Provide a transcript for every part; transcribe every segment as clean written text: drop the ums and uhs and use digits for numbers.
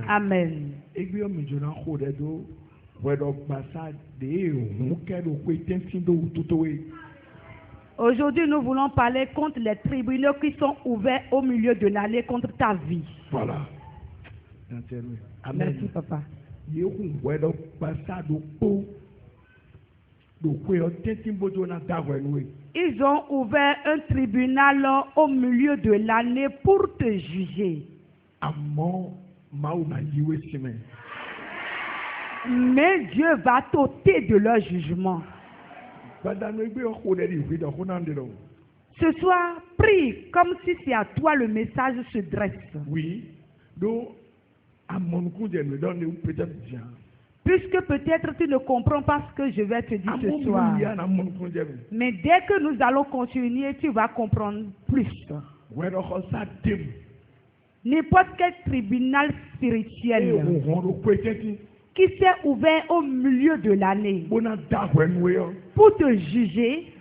Amen. Aujourd'hui, nous voulons parler contre les tribunaux qui sont ouverts au milieu de l'allée contre ta vie. Voilà. Amen. Merci, papa. Ils ont ouvert un tribunal au milieu de l'année pour te juger. Mais Dieu va t'ôter de leur jugement. Ce soir, prie comme si c'est à toi le message se dresse. Oui. Puisque peut-être tu ne comprends pas ce que je vais te dire ce soir. Mais dès que nous allons continuer, tu vas comprendre plus. N'importe quel tribunal spirituel qui s'est ouvert au milieu de l'année pour te juger,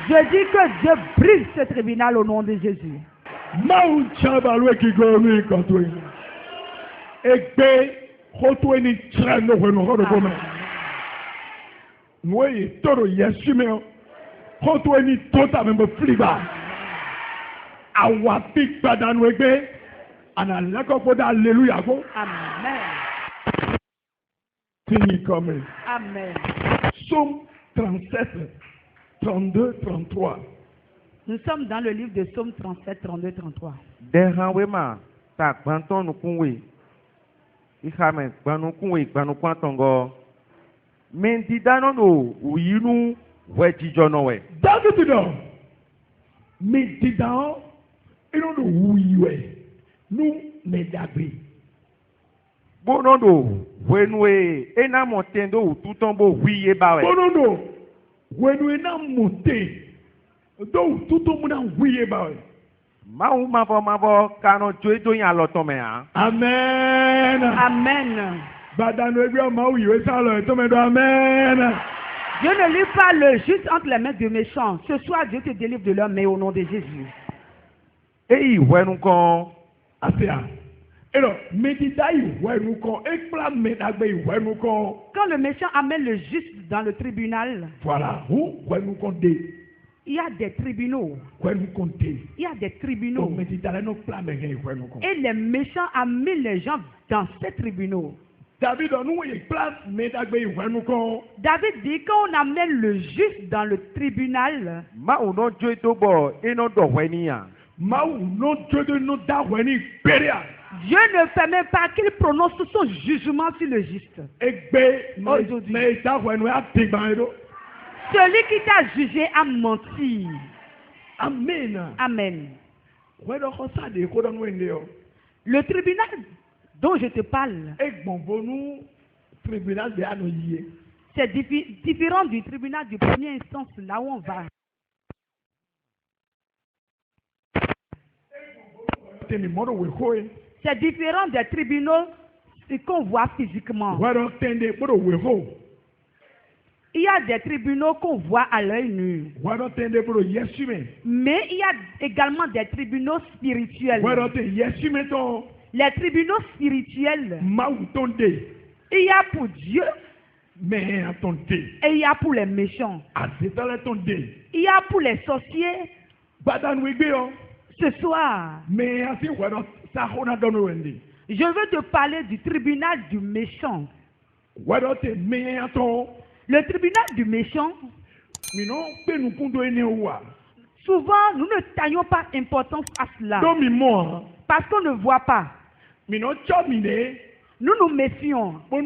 je dis que Dieu brise ce tribunal au nom de Jésus. Amen. Amen. Psaume 37, 32, 33. Nous sommes dans le livre de Psaume 37, 32, 33. Bonondo, wenwe, ena montendo ou tout en beau oui bawe. Bonondo, wenwe na monte, do tout en mona oui bawe. Mao mavo kano joe do yan lotome ha. Amen. Amen. Badano ebia mao yiwe sa lo to me do amen. Dieu ne livre pas le juste entre les mains des méchants. Ce soir, Dieu te délivre de leur main au nom de Jésus. Et wenu kon asia. Alors, quand le méchant amène le juste dans le tribunal, voilà, il y a des tribunaux. Il y a des tribunaux. Et les méchants amènent les gens dans ces tribunaux. David dit quand on amène le juste dans le tribunal, Dieu ne permet pas qu'il prononce son jugement sur le juste. Celui qui t'a jugé a menti. Amen. Amen. Le tribunal dont je te parle, c'est différent du tribunal de première instance, là où on va. C'est différent des tribunaux qu'on voit physiquement. Il y a des tribunaux qu'on voit à l'œil nu. Mais il y a également des tribunaux spirituels. Les tribunaux spirituels, il y a pour Dieu et il y a pour les méchants. Il y a pour les sorciers. Ce soir, je veux te parler du tribunal du méchant. Le tribunal du méchant, souvent nous ne taillons pas importance à cela. Parce qu'on ne voit pas. Nous nous nous méfions Pour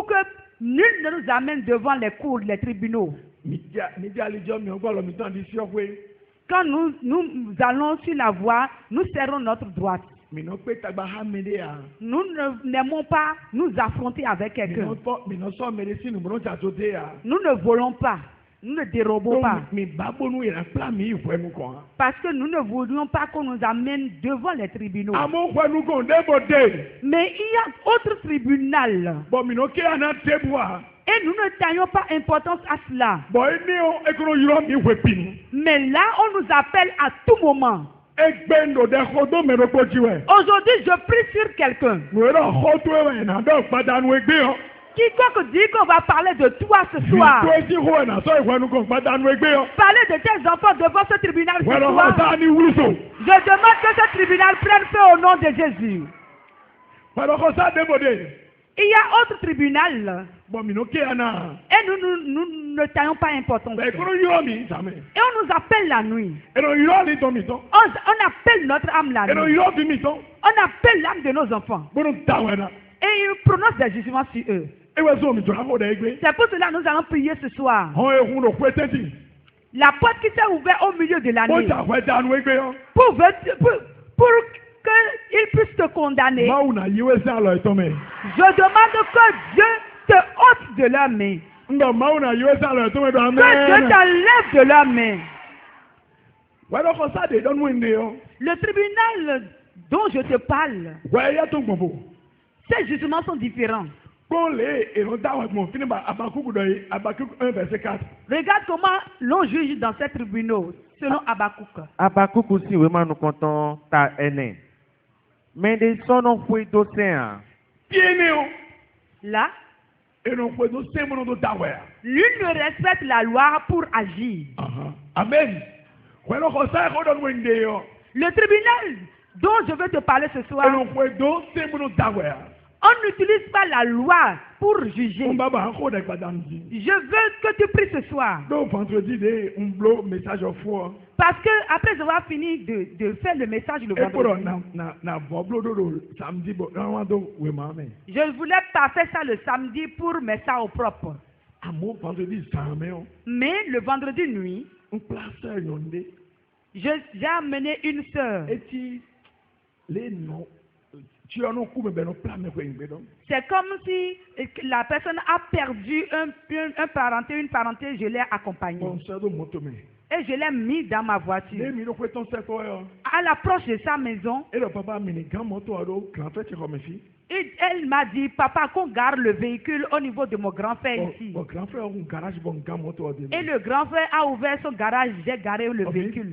que nul ne nous amène devant les cours, les tribunaux. Quand nous allons sur la voie, nous serrons notre droite. Nous n'aimons pas nous affronter avec quelqu'un. Nous ne volons pas. Nous ne dérobons pas. Parce que nous ne voulions pas qu'on nous amène devant les tribunaux. Mais il y a autre tribunal. Et nous ne taillons pas importance à cela. Mais là, on nous appelle à tout moment. Aujourd'hui, je prie sur quelqu'un. Quiconque dit qu'on va parler de toi ce soir, parler de tes enfants devant ce tribunal ce soir, je demande que ce tribunal prenne feu au nom de Jésus. Il y a autre tribunal. Et nous ne taillons pas importance. Et on nous appelle la nuit. On appelle notre âme la nuit. On appelle l'âme de nos enfants. Et ils prononcent des jugements sur eux. C'est pour cela que nous allons prier ce soir. La porte qui s'est ouverte au milieu de la nuit. Pour qu'il puisse te condamner. Je demande que Dieu te ôte de leur main. Que Dieu t'enlève de leur main. Le tribunal dont je te parle, ces jugements sont différents. Regarde comment l'on juge dans ces tribunaux, selon Habakkuk. Habakkuk aussi, vraiment, nous comptons ta aînée. Mais des sons ont fait d'océan. Là, l'une ne respecte la loi pour agir. Amen. Le tribunal dont je veux te parler ce soir, on n'utilise pas la loi pour juger. Je veux que tu pries ce soir. Parce que après avoir fini de faire le message le vendredi, je ne voulais pas faire ça le samedi pour mettre ça au propre. Mais le vendredi nuit, j'ai amené une sœur. C'est comme si la personne a perdu un parenté, une parenté, je l'ai accompagnée. Et je l'ai mis dans ma voiture. À l'approche de sa maison, et elle m'a dit, papa, qu'on garde le véhicule au niveau de mon grand frère ici. Et le grand frère a ouvert son garage, j'ai garé le véhicule.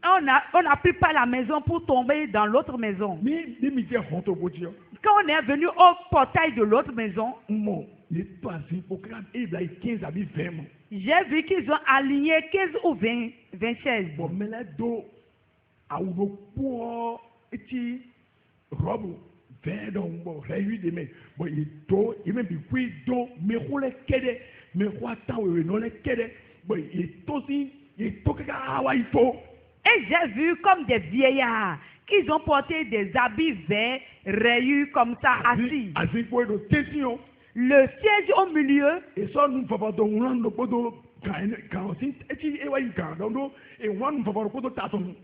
On n'a pris pas la maison pour tomber dans l'autre maison. Quand on est venu au portail de l'autre maison, j'ai vu qu'ils ont aligné 15 ou 20 chaises. Robe vert donc réunis de mai bon il do il même puis do mais rôle kede mais quoi tant oui non les kede bon il tosi il toque hawaii to. Et j'ai vu comme des vieillards qui ont porté des habits verts rayés comme ça assis. Le siège au milieu. Et ça nous va pas donc rendre podo quand si et ouais donc et one va pas podo taton.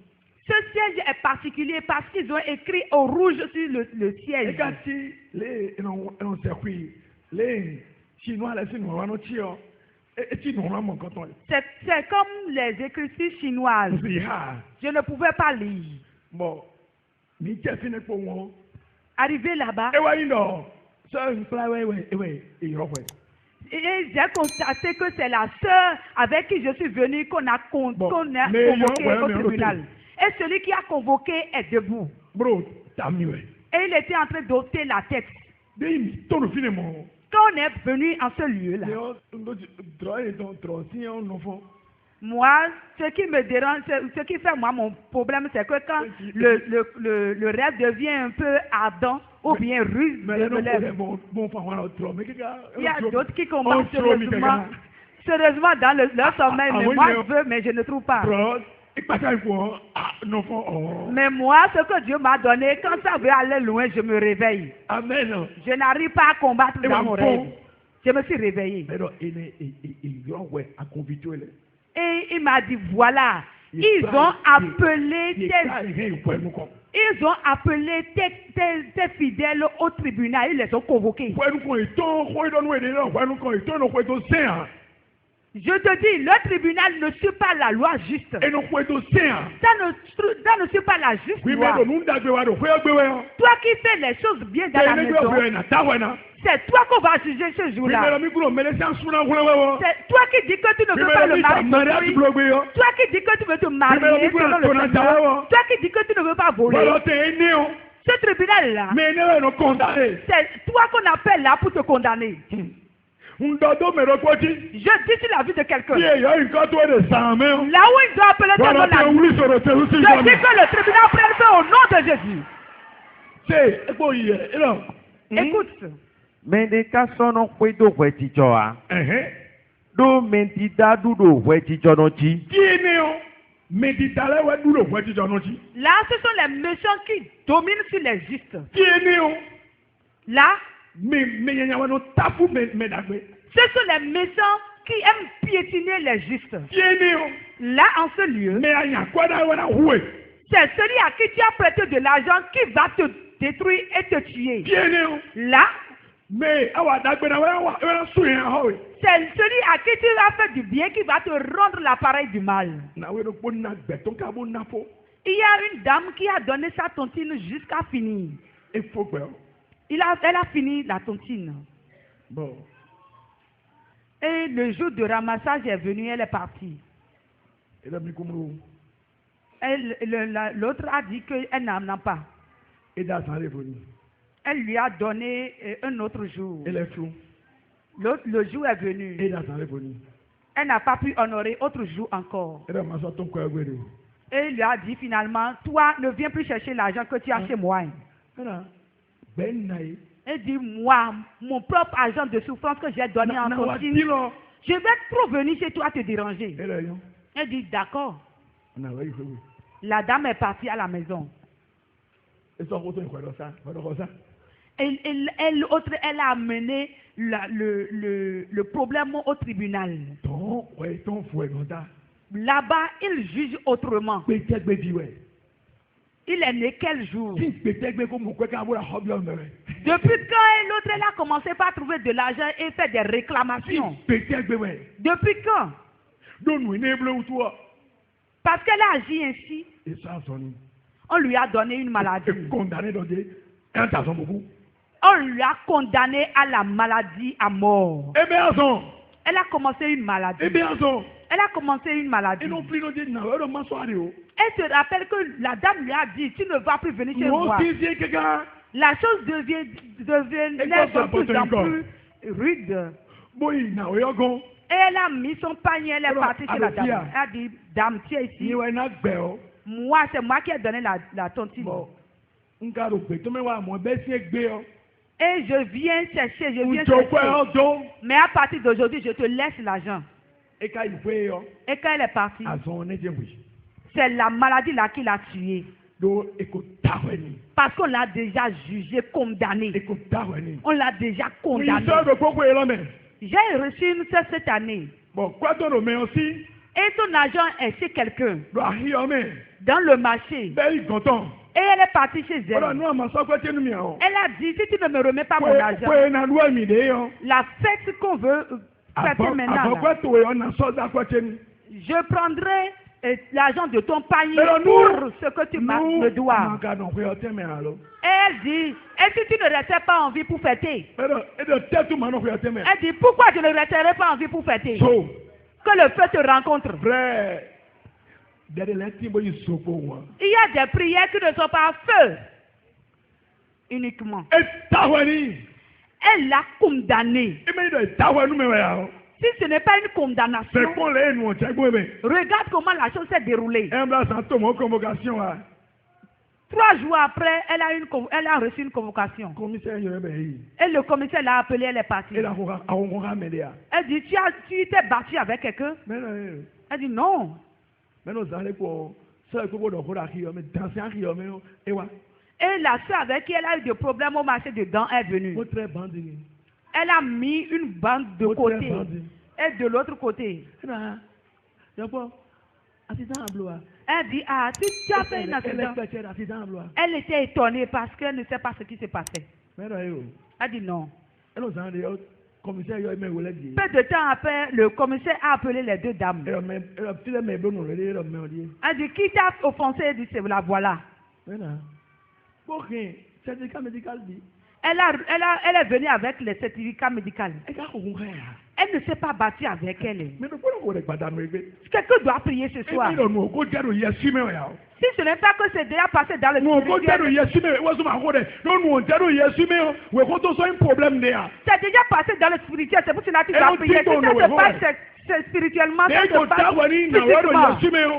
Ce siège est particulier parce qu'ils ont écrit au rouge sur le siège. C'est comme les écritures chinoises. Je ne pouvais pas lire. Bon, arrivé là-bas, et j'ai constaté que c'est la sœur avec qui je suis venu qu'on a convoqué au tribunal. Et celui qui a convoqué est debout. Et il était en train d'ôter la tête. Quand on est venu en ce lieu-là, moi, ce qui me dérange, ce qui fait moi mon problème, c'est que quand le rêve devient un peu ardent ou bien russe, il y a d'autres qui combattent sérieusement dans leur sommeil, mais moi je veux, mais je ne trouve pas. Mais moi, ce que Dieu m'a donné, quand ça veut aller loin, je me réveille. Amen. Je n'arrive pas à combattre dans mon rêve. Je me suis réveillé. Et il m'a dit, voilà, ils ont appelé tes fidèles au tribunal, ils les ont convoqués. Je te dis, le tribunal ne suit pas la loi juste. Ça ne suit pas la juste loi. Toi qui fais les choses bien dans la maison, c'est toi qu'on va juger ce jour-là. C'est toi qui dis que tu ne veux pas le marier. Toi qui dis que tu veux te marier selon le Seigneur. Toi qui dis que tu ne veux pas voler. Ce tribunal-là, c'est toi qu'on appelle là pour te condamner. Je dis sur la vie de quelqu'un. Là où il doit appeler ton nom, je dis que le tribunal prenne feu au nom de Jésus. Écoute. Mais des cas sont en fait de Wetijoa. Do mentida do Wetijo noji. Là, ce sont les méchants qui dominent sur les justes. Là, ce sont les méchants qui aiment piétiner les justes. Là, en ce lieu, c'est celui à qui tu as prêté de l'argent qui va te détruire et te tuer. Là, c'est celui à qui tu as fait du bien qui va te rendre l'appareil du mal. Il y a une dame qui a donné sa tontine jusqu'à finir. Elle a fini la tontine. Bon. Et le jour de ramassage est venu, elle est partie. L'autre a dit qu'elle n'en a pas. Elle lui a donné un autre jour. Le jour est venu. Elle n'a pas pu honorer autre jour encore. Et il lui a dit finalement, toi ne viens plus chercher l'argent que tu as chez moi. Elle dit, moi, mon propre argent de souffrance que j'ai donné en tontine, je vais trop venir chez toi te déranger. Elle dit, d'accord. La dame est partie à la maison. Elle a amené le problème au tribunal. Là-bas, il juge autrement. Il est né quel jour? Depuis quand l'autre a commencé par trouver de l'argent et faire des réclamations? Depuis quand? Parce qu'elle a agi ainsi. On lui a donné une maladie. On lui a condamné à la maladie à mort. Elle a commencé une maladie. Elle a commencé une maladie. Elle se rappelle que la dame lui a dit, tu ne vas plus venir chez moi. La chose devient de plus en plus rude. Et elle a mis son panier, elle est partie chez la dame. Elle a dit, dame, tu es ici. Moi, c'est moi qui ai donné la tontine. Et je viens chercher, mais à partir d'aujourd'hui, je te laisse l'argent. Et quand elle est partie, c'est la maladie là qui l'a tuée. Parce qu'on l'a déjà jugé, condamné. On l'a déjà condamné. J'ai reçu une soeur cette année. Et son argent est chez quelqu'un. Dans le marché. Et elle est partie chez elle. Elle a dit, si tu ne me remets pas mon argent, la fête qu'on veut fêter maintenant, je prendrai l'argent de ton panier pour ce que tu me dois. Et elle dit, et si tu ne restais pas en vie pour fêter? Elle dit, pourquoi je ne resterai pas en vie pour fêter? Que le feu te rencontre. Il y a des prières qui ne sont pas à feu. Uniquement. Elle l'a condamné. Si ce n'est pas une condamnation, regarde comment la chose s'est déroulée. 3 jours après, elle a reçu une convocation. Et le commissaire l'a appelée, elle est partie. Elle dit, tu t'es battu avec quelqu'un? Elle dit, non. Et la soeur avec qui elle a eu des problèmes au marché de dents est venue. Elle a mis une bande de côté et de l'autre côté. Elle dit, ah, tu as fait une accident. Elle était étonnée parce qu'elle ne sait pas ce qui s'est passé. Elle dit non. Peu de temps après, le commissaire a appelé les deux dames. Elle dit, qui t'a offensé? Elle dit, c'est la voilà. Elle est venue avec les certificats médicaux. Elle ne s'est pas battue avec elle. Quelqu'un doit prier ce soir. Si ce n'est pas que c'est déjà passé dans le spirituel. C'est déjà passé dans le spirituel, c'est pour cela que tu dois prier. Si ça se passe spirituellement, ça se passe physiquement.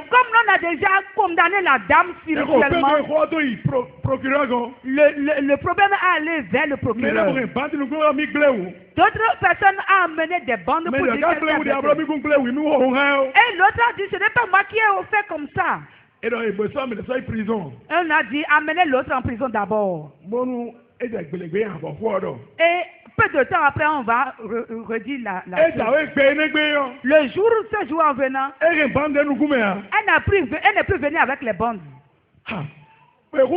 Comme on a déjà condamné la dame spirituellement, le problème est allé vers le procureur. D'autres personnes ont amené des bandes pour dire qu'elle et l'autre a dit, ce n'est pas moi qui ai fait comme ça. On a dit, amenez l'autre en prison d'abord. Et peu de temps après, on va redire la le jour, ce jour en venant, elle n'est plus venue avec les bandes. Quand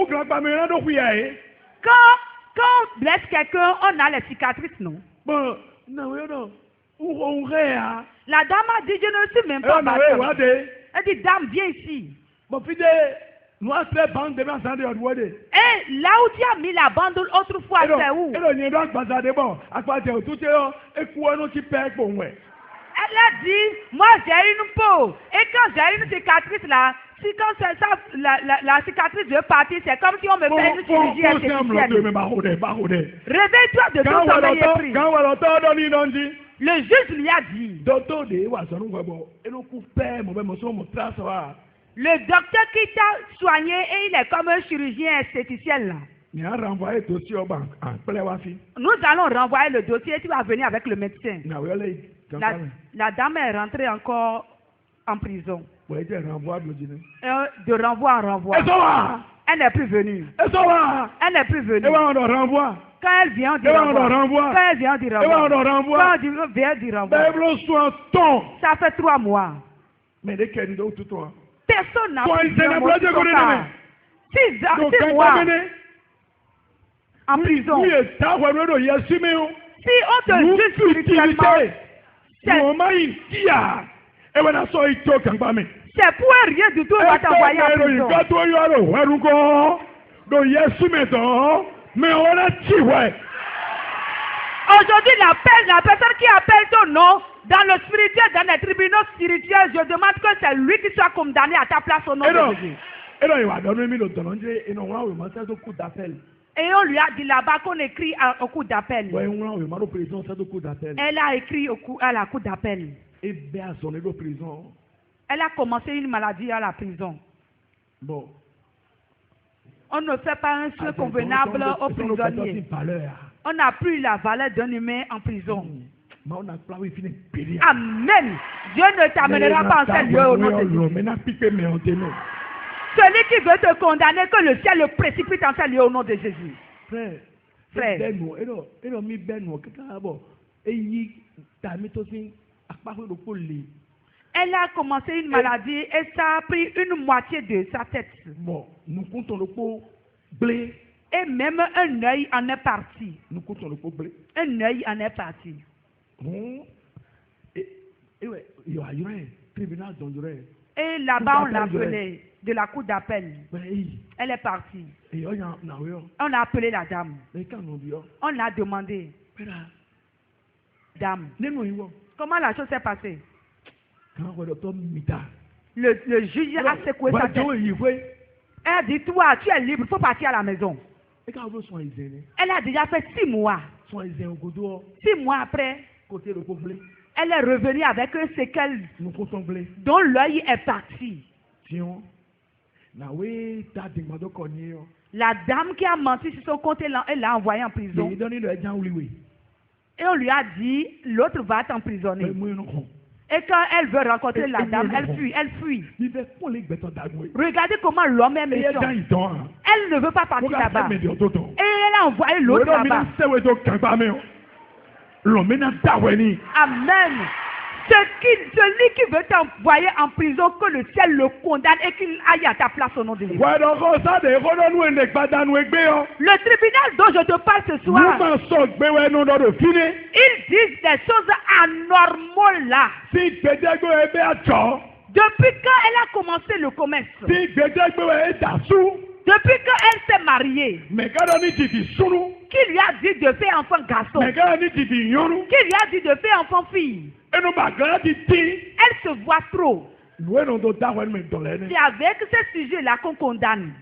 on blesse quelqu'un, on a les cicatrices, non? La dame a dit, je ne suis même pas battue. Elle dit, dame, viens ici. Et là où tu as mis la bande autrefois, c'est où? Elle a dit, moi j'ai une peau. Et quand j'ai une cicatrice là, si quand ça, la cicatrice veut partir, c'est comme si on me fait une chirurgie esthéticienne. Réveille-toi de ton sommeil et prie. Le juge lui a dit, le docteur qui t'a soigné et il est comme un chirurgien esthéticien là. Nous allons renvoyer le dossier et tu vas venir avec le médecin. La dame est rentrée encore en prison. De renvoi en renvoi. Elle n'est plus venue. Elle n'est plus venue. Quand elle vient du renvoi. Quand elle vient du renvoi. Quand elle vient du renvoi. Ça fait 3 mois. Personne n'a pris 6 mois en prison. Si on te juge spirituellement, c'est pour rien du tout, on va t'envoyer en prison. Aujourd'hui, la personne qui appelle ton nom dans le spirituel, dans les tribunaux spirituels, je demande que c'est lui qui soit condamné à ta place au nom de Jésus. Et on lui a dit là-bas qu'on écrit au coup d'appel. Elle a écrit à la coup d'appel. Elle a commencé une maladie à la prison. Bon. On ne fait pas un soin convenable aux prisonniers. On n'a plus la valeur d'un humain en prison. Amen. Dieu ne t'amènera pas en tel lieu au nom de Jésus. Celui qui veut te condamner, que le ciel le précipite en tel lieu au nom de Jésus. Frère. Elle a commencé une maladie et ça a pris une moitié de sa tête. Et même un œil en est parti. Un œil en est parti. Et là-bas, on l'appelait de la cour d'appel. Elle est partie. On a appelé la dame. On l'a demandé. Dame, comment la chose s'est passée? Le juge a secoué sa tête. Elle a dit, toi, tu es libre, il faut partir à la maison. Elle a déjà fait 6 mois. 6 mois après, elle est revenue avec un séquelle dont l'œil est parti. La dame qui a menti sur son compte, elle l'a envoyé en prison. Et on lui a dit, l'autre va t'emprisonner. Et quand elle veut rencontrer la dame, elle fuit. Regardez comment l'homme est méchant. Elle ne veut pas partir là-bas. Et elle a envoyé l'autre là-bas. Amen. Celui qui veut t'envoyer en prison, que le ciel le condamne et qu'il aille à ta place au nom de Jésus. Le tribunal dont je te parle ce soir, ils disent des choses anormales là. Depuis quand elle a commencé le commerce, depuis quand elle s'est mariée, qui lui a dit de faire enfant garçon, qui lui a dit de faire enfant fille, elle se voit trop. C'est avec ce sujet-là qu'on condamne.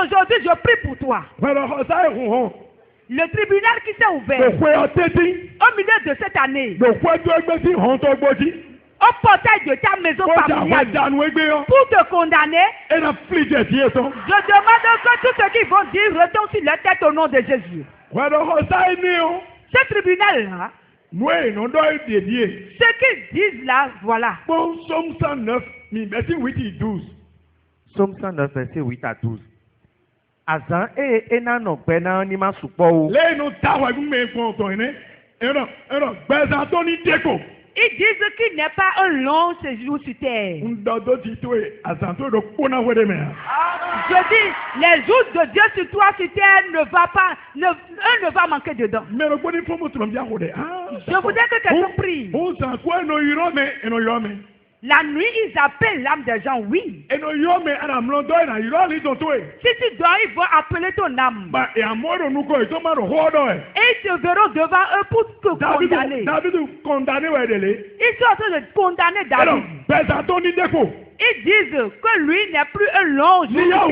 Aujourd'hui, je prie pour toi. Le tribunal qui s'est ouvert au milieu de cette année, au portail de ta maison familiale, pour te condamner, je demande que tous ceux qui vont dire retourne sur leur tête au nom de Jésus. Ce tribunal-là, ce qu'ils disent là, voilà. Psaume 109, verset 8 et 12. Psaume 109, verset 8 à 12. Azan ena no pena ni ma supo. Le no tawa gume konto ene. Eno bezantoni deko. Ils disent qu'il n'est pas un long séjour sur terre. Je dis, les jours de Dieu sur toi sur terre ne va pas, ne va manquer dedans. Je voudrais que quelqu'un prie. La nuit, ils appellent l'âme des gens, oui. Si tu dors, ils vont appeler ton âme. Et ils te verront devant eux pour te condamner. Ils sont en train de condamner David. Ils disent que lui n'est plus un long jour,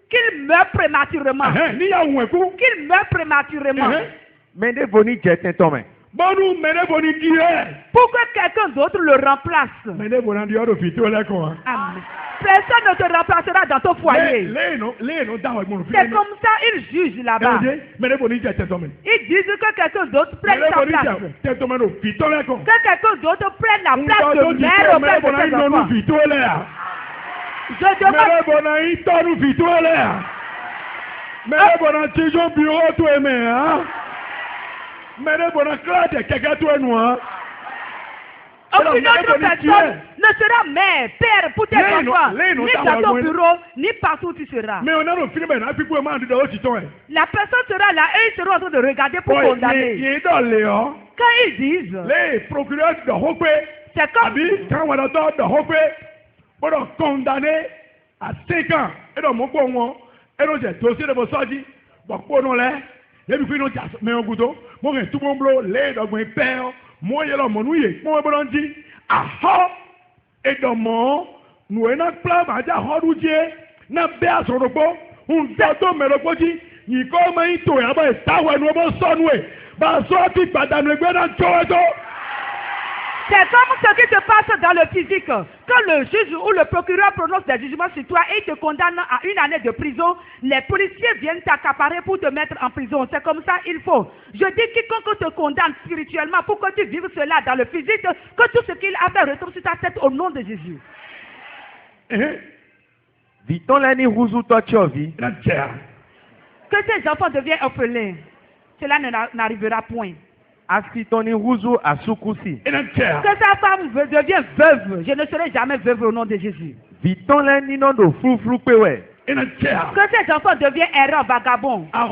qu'il meurt prématurément. Qu'il meurt prématurément. Mais des boni jettent ton main. Pour que quelqu'un d'autre le remplace. Amen. Personne ne te remplacera dans ton foyer. C'est comme ça ils jugent là-bas. Ils disent que quelqu'un d'autre prenne sa place. Que quelqu'un d'autre prenne la place de mère au père de ses enfants. Je demande... Aucune autre personne ne sera mère, père pour tes enfants, ni dans ton bureau, ni partout où tu seras. La personne sera là et ils seront en train de regarder pour condamner. Quand ils disent, c'est comme condamné à 5 ans. Et donc, mon bon, et donc, j'ai dossier de vos sorties. Bon, pour nous, là, et puis, nous, mais on goûte, moi, tout mon bleu, les, dans mon père, moi, il y a mon ouïe, moi, je dis, ah, et dans mon, nous, on a plein, bah, j'ai redouté, n'a pas son repos, on doit me reposer, il comme un ito, et bah, ça, ouais, nous, on s'en oué, bah, sorti, madame, le gars, dans le c'est comme ce qui se passe dans le physique. Quand le juge ou le procureur prononce des jugements sur toi et te condamne à 1 année de prison, les policiers viennent t'accaparer pour te mettre en prison. C'est comme ça il faut. Je dis quiconque te condamne spirituellement pour que tu vives cela dans le physique, que tout ce qu'il a fait retombe sur ta tête au nom de Jésus. Que tes enfants deviennent orphelins. Cela n'arrivera point. Que sa femme devienne veuve. Je ne serai jamais veuve au nom de Jésus. Que ses enfants deviennent errants, vagabonds. Quand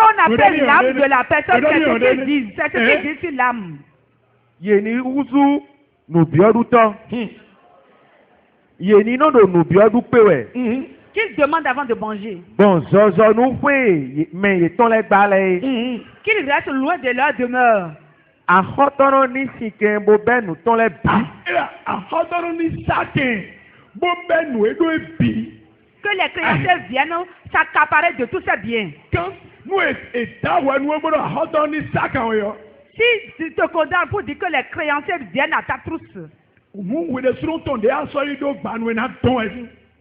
on appelle l'âme de la personne, c'est ce qu'ils disent. C'est ce qu'ils disent sur l'âme. Qu'il demande avant de manger. Bon, mais qu'il reste loin de leur demeure. Que les créateurs viennent s'accaparer de tous ces biens. Si tu te condamnes pour dire que les créanciers viennent à ta trousse.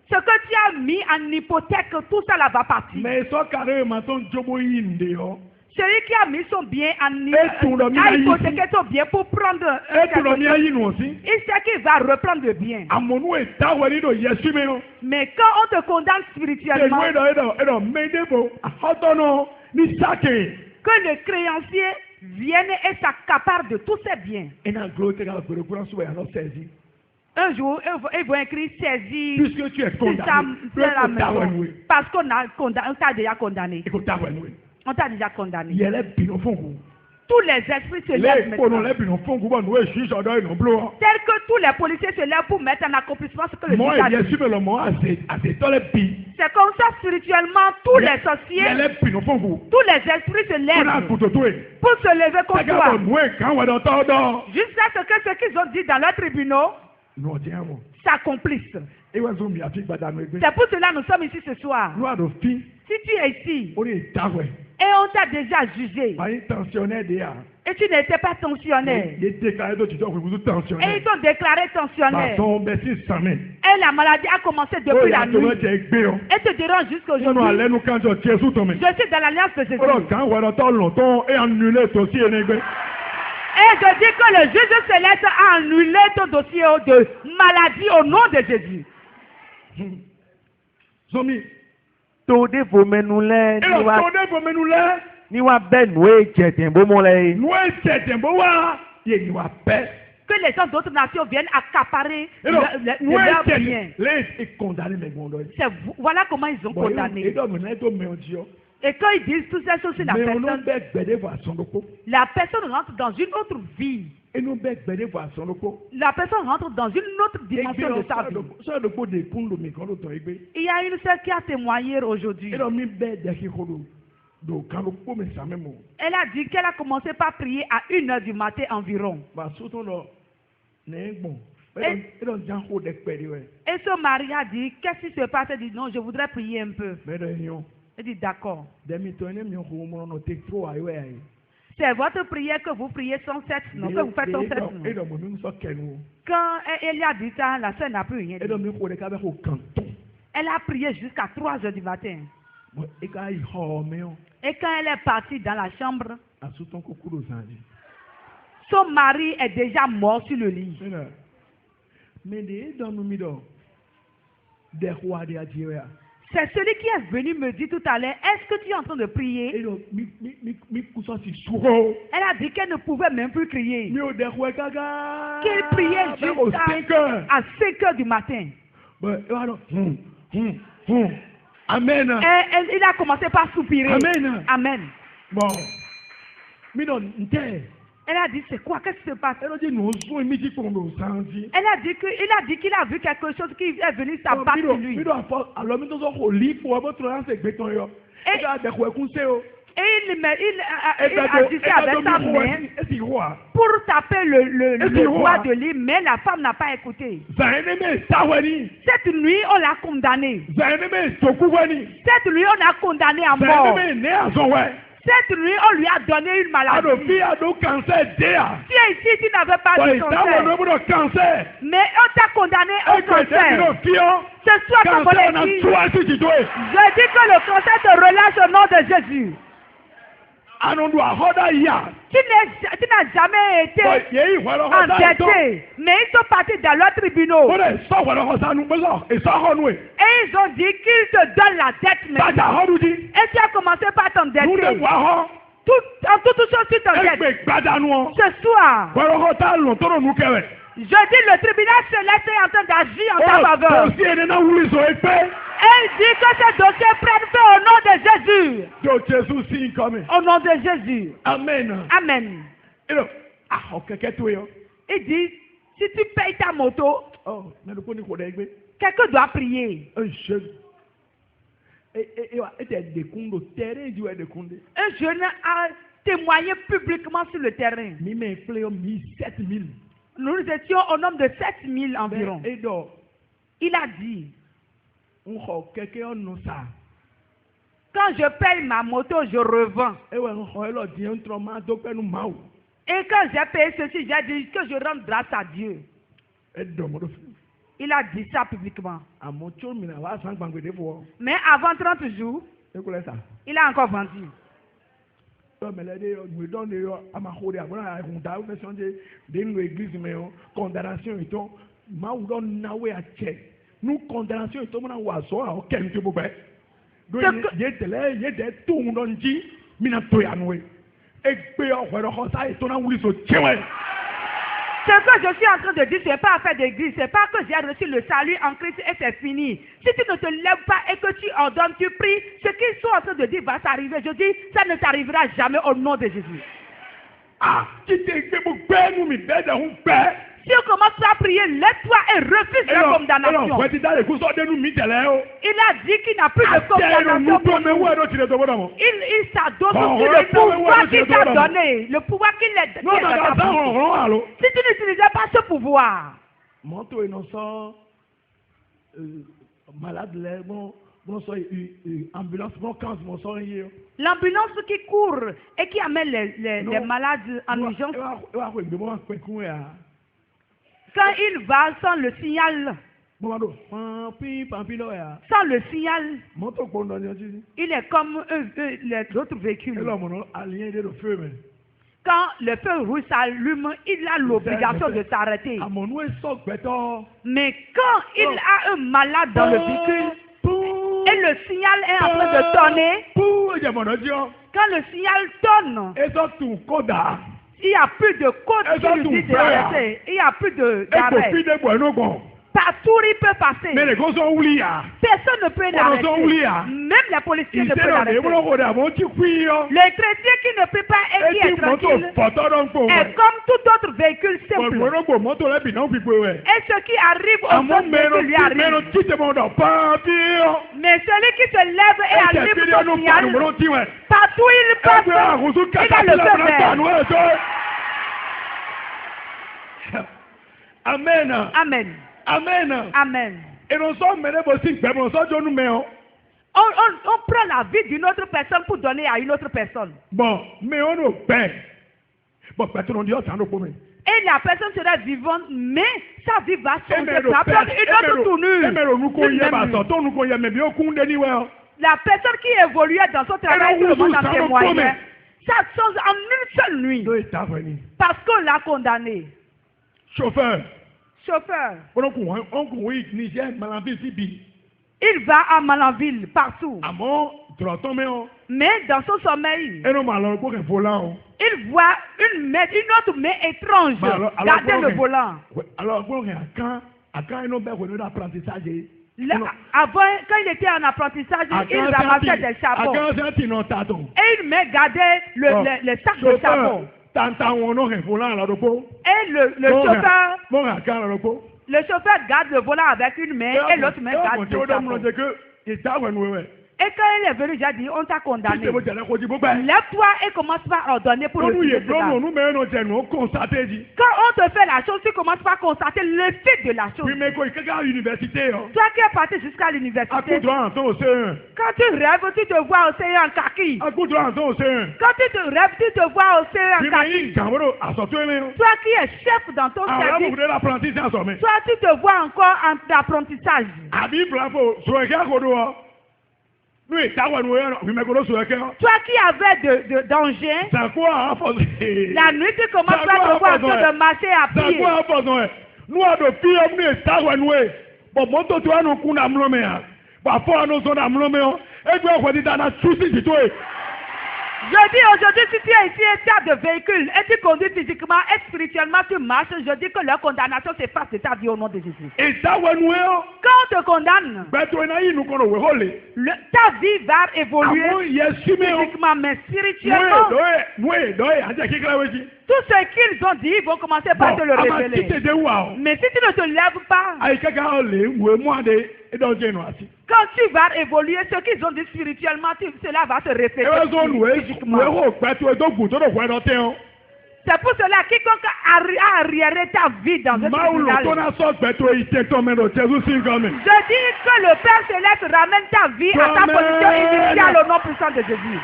Ce que tu as mis en hypothèque, tout ça là va partir. Mais ça carrément ton jobo yinde yo. Celui qui a mis son bien en hypothèque son bien pour prendre. Il sait qu'il va reprendre le bien. Mais quand on te condamne spirituellement, que le créancier vienne et s'accapare de tous ses biens. Un jour, ils vont écrire saisir. Puisque tu es condamné. Parce qu'on t'a déjà condamné. On t'a déjà condamné. Tous les esprits se lèvent maintenant. Tel que tous les policiers se lèvent pour mettre en accomplissement ce que le juge a dit. C'est comme ça spirituellement, tous les sorciers, tous les esprits se lèvent pour se lever contre toi. Jusqu'à ce que ce qu'ils ont dit dans leurs tribunaux s'accomplisse. C'est pour cela que nous sommes ici ce soir. Si tu es ici, et on t'a déjà jugé, et tu n'étais pas tensionnaire, et ils t'ont déclaré tensionnaire, et la maladie a commencé depuis la nuit, et te dérange jusqu'aujourd'hui. Je suis dans l'alliance de Jésus. Et je dis que le juge céleste a annulé ton dossier de maladie au nom de Jésus. Tode fomenule niwa ben we chetin bomole. Que les gens d'autres nations viennent accaparer leurs biens. Voilà comment ils ont condamné. Et quand ils disent toutes ces choses sur la personne rentre dans une autre vie. La personne rentre dans une autre dimension de sa vie. Il y a une sœur qui a témoigné aujourd'hui. Elle a dit qu'elle a commencé par prier à 1h du matin environ. Et son mari a dit, qu'est-ce qui se passe? Elle dit, non, je voudrais prier un peu. Elle dit, d'accord. C'est votre prière que vous priez sans cesse, non? Que vous faites sans cesse, non? Quand elle a dit ça, la sœur n'a plus rien dit. Elle a prié jusqu'à 3h du matin. Et quand elle est partie dans la chambre, son mari est déjà mort sur le lit. C'est celui qui est venu me dire tout à l'heure, est-ce que tu es en train de prier? Elle a dit qu'elle ne pouvait même plus crier. Qu'elle priait jusqu'à 5h du matin. Amen. Et il a commencé par soupirer. Amen. Amen. Bon. Elle a dit, c'est quoi? Qu'est-ce qui se passe? Elle a dit qu'il a vu quelque chose qui est venu s'abattre sur lui. Et il a dit avec sa main pour taper le roi de lit, mais la femme n'a pas écouté. Cette nuit, on l'a condamné. Cette nuit, on l'a condamné à mort. Cette nuit, on lui a donné une maladie. Si tu es ici, tu n'avais pas de cancer. Mais on t'a condamné au cancer. Ce soir, comme on l'a dit, je dis que le cancer te relâche au nom de Jésus. Tu n'as jamais été endetté, mais ils sont partis dans leurs tribunaux. Et ils ont dit qu'ils te donnent la dette maintenant. Et tu as commencé par t'endetter. En toute chose, tu t'endettes. Ce soir, je dis le tribunal céleste est en train d'agir en ta faveur. Et il dit que ce dossier prenne fin au nom de Jésus. Au nom de Jésus. Amen. Amen. Il dit, si tu payes ta moto, quelqu'un doit prier. Un jeune a témoigné publiquement sur le terrain. Nous étions au nombre de 7000 environ. Il a dit, quand je paye ma moto, je revends. Et quand j'ai payé ceci, j'ai dit que je rends grâce à Dieu. Il a dit ça publiquement. Mais avant 30 jours, il a encore vendu. Nous condamnation et tout le monde a so a aucun type de donc il y a des tout le monde dit mina toyanwe et puis on va le ça et ton envie so tchewe. Ce que je suis en train de dire, ce n'est pas affaire d'église, ce n'est pas que j'ai reçu le salut en Christ et c'est fini. Si tu ne te lèves pas et que tu ordonnes, tu pries, ce qu'ils sont en train de dire va s'arriver. Je dis, ça ne t'arrivera jamais au nom de Jésus. Ah, tu t'es fait pour père, nous, mais bête, on père. Si on commence à prier, lève-toi et refuse la condamnation. Il a dit qu'il n'a plus de condamnation. Il s'adosse sur le pouvoir qu'il t'a donné. Le pouvoir qu'il a donné. Si tu n'utilisais pas ce pouvoir. Monto innocent, malade, l'ambulance qui court et qui amène les malades en urgence. Quand il va sans le signal, il est comme les autres véhicules. Quand le feu rouge s'allume, il a l'obligation de s'arrêter. Mais quand il a un malade dans le véhicule, et le signal est en train de tonner, quand le signal tonne, il n'y a plus de code qui lui dit de arrêter. Il n'y a plus d'arrêt. Partout il peut passer. Personne ne peut l'arrêter. Même les policiers ne peuvent l'arrêter. Le chrétien qui ne peut pas et qui est tranquille est comme tout autre véhicule simple. Et ce qui arrive au monde lui arrive. Mais celui qui se lève et allume son signal, partout il passe, il a le feu vert. Amen. Amen. Amen. Amen. Et on prend la vie d'une autre personne pour donner à une autre personne. Bon, mais on nous paie. Bon, personne dit ça nous promet. Et la personne sera vivante, mais sa vie va changer. Ça prend une autre tournure. La personne qui évoluait dans son travail, tout le monde en témoignait. Ça change en une seule nuit. Parce qu'on l'a condamné. Chauffeur. Il va à Malanville, partout. Mais dans son sommeil, il voit une autre main étrange garder le volant. Avant, quand il était en apprentissage, il ramassait des charbons. Et une main gardait le sac de charbon. Et le chauffeur garde le volant avec une main et l'autre main garde le charbon. Et quand il est venu, j'ai dit, on t'a condamné. Lève-toi et commence par ordonner pour le sujet. Quand on te fait la chose, tu commences par constater le fait de la chose. Toi qui es parti jusqu'à l'université, quand tu rêves, tu te vois au CE en kaki. Quand tu te rêves, tu te vois au CE en kaki. Toi qui es chef dans ton service, toi tu te vois encore en apprentissage. Toi qui avais de danger, la nuit tu commences à te voir en train de marcher à pied. Je dis aujourd'hui, si tu es ici et tu as de véhicules et tu conduis physiquement et spirituellement, tu marches, je dis que leur condamnation s'efface de ta vie au nom de Jésus. Quand on te condamne, ta vie va évoluer physiquement, mais spirituellement, tout ce qu'ils ont dit, ils vont commencer par te le révéler. Mais si tu ne te lèves pas, quand tu vas évoluer, ce qu'ils ont dit spirituellement, cela va se répéter physiquement. C'est pour cela que quiconque a arriéré ta vie dans un tribunal, je dis que le Père Céleste ramène ta vie à ta position initiale au nom puissant de Jésus.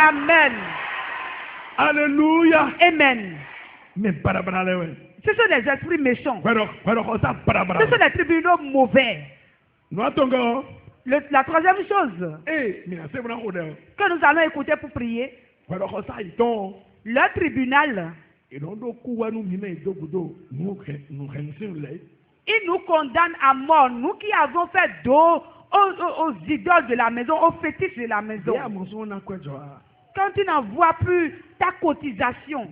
Amen. Alléluia. Amen. Ce sont des esprits méchants. Ce sont des tribunaux mauvais. La troisième chose que nous allons écouter pour prier, le tribunal, il nous condamne à mort, nous qui avons fait dos aux idoles de la maison, aux fétiches de la maison. Quand tu n'envoies plus ta cotisation,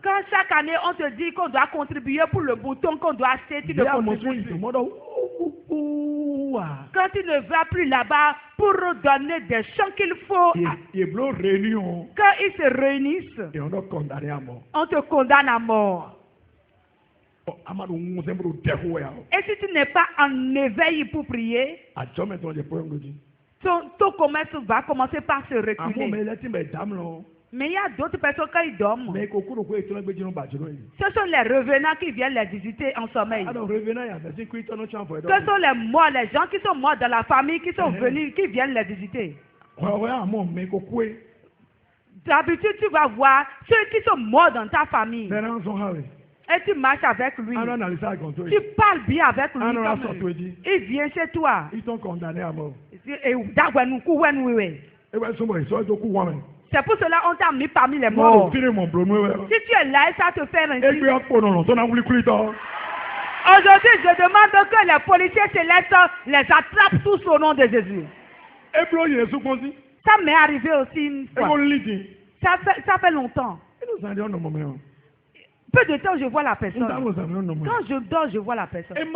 quand chaque année on te dit qu'on doit contribuer pour le bouton qu'on doit acheter, tu ne contribues plus. Quand tu ne vas plus là-bas pour donner des chants qu'il faut, quand ils se réunissent, on te condamne à mort. Et si tu n'es pas en éveil pour prier, ton commerce va commencer par se reculer. Mais il y a d'autres personnes quand ils dorment. Ce sont les revenants qui viennent les visiter en sommeil. Ce sont les morts, les gens qui sont morts dans la famille, qui sont venus, qui viennent les visiter. D'habitude, tu vas voir ceux qui sont morts dans ta famille. Et tu marches avec lui. Tu parles bien avec lui. Il vient chez toi. Ils sont condamnés à mort. C'est pour cela qu'on t'a mis parmi les morts. Si tu es là et ça te fait ainsi. Aujourd'hui, je demande que les policiers célestes les attrapent tous au nom de Jésus. Ça m'est arrivé aussi une fois. Ça fait longtemps. Peu de temps, je vois la personne. Quand je dors, je vois la personne. Il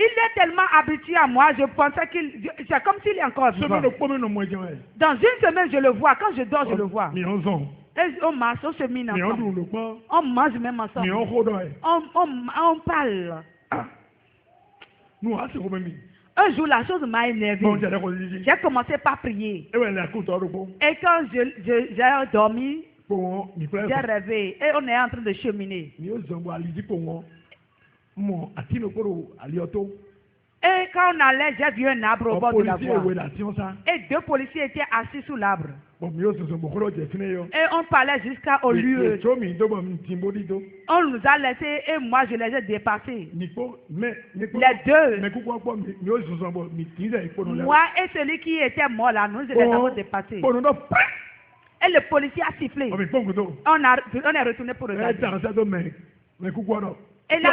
est tellement habitué à moi, je pensais c'est comme s'il est encore vivant. Dans une semaine, je le vois. Quand je dors, je le vois. Et on marche, on chemine ensemble. On mange même ensemble. On parle. Un jour, la chose m'a énervé. J'ai commencé par prier. Et quand j'ai dormi, j'ai rêvé et on est en train de cheminer. Et quand on allait, j'ai vu un arbre au bord de la voie. Et deux policiers étaient assis sous l'arbre. Et on parlait jusqu'au lieu. On nous a laissés et moi je les ai dépassés. Les deux. Moi et celui qui était mort là, nous les avons dépassés. Et le policier a sifflé. On est retourné pour regarder. Il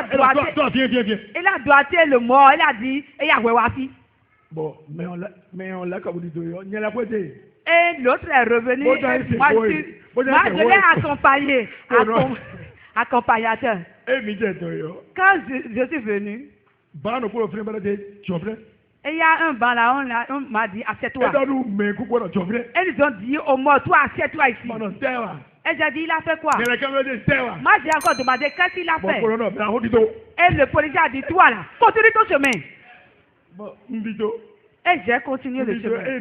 a doigté le mort. Il a dit, il y a Wewafi. Et l'autre est revenu. Moi, je l'ai accompagné. Accompagnateur. Quand je suis venu, et il y a un banc là, on m'a dit, assieds-toi. Et ils ont dit au mort, toi, assieds-toi ici. Et j'ai dit, il a fait quoi? Moi, j'ai encore demandé, qu'est-ce qu'il a fait? Et le policier a dit, toi là, continue ton chemin. Et j'ai continué le chemin. Et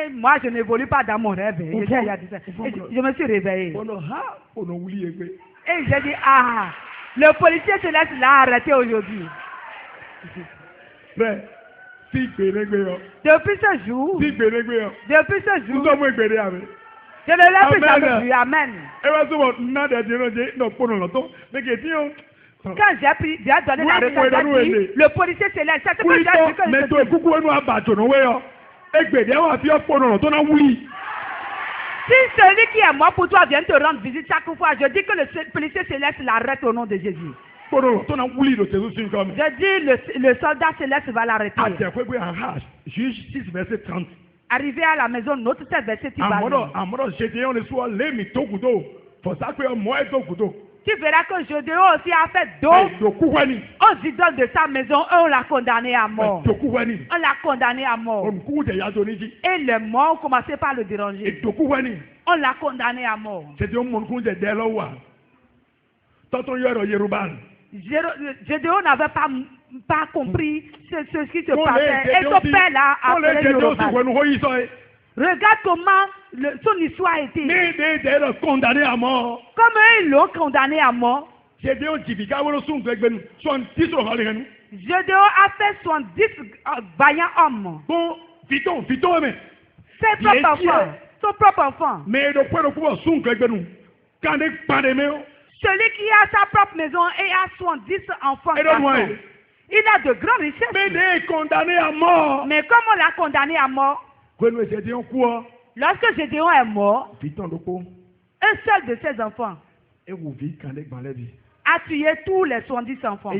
moi, je n'évolue pas dans mon rêve. Je me suis réveillé. Et j'ai dit, ah, le policier céleste l'a arrêté aujourd'hui. Depuis ce jour, je ne l'ai plus jamais vu. Amen. Quand j'ai donné la réponse, le policier céleste, c'est ce que j'ai dit que si celui qui est mort pour toi vient te rendre visite chaque fois, je dis que le policier céleste l'arrête au nom de Jésus. Je dis le soldat céleste va l'arrêter. Arrivé à la maison, notre tête verset tu verras que Gédéon aussi a fait dos aux idoles de sa maison. On l'a condamné à mort. On l'a condamné à mort. Et les morts ont commencé par le déranger. On l'a condamné à mort. Gédéon n'avait pas compris ce qui se passait. Et son père là a appelé Yorubal. Regarde comment son histoire a été. Condamné à mort. Comme ils l'ont condamné à mort. Gédéon a fait 70 vaillants hommes. Bon, vite, ses propres enfants. Son propre enfant. Mais de quoi de quoi son que nous quand des pas de maison. Celui qui a sa propre maison et a 70 enfants. Il a de grandes richesses. Mais il est condamné à mort. Mais comme on l'a condamné à mort? Lorsque Gédéon est mort, un seul de ses enfants a tué tous les 70 enfants.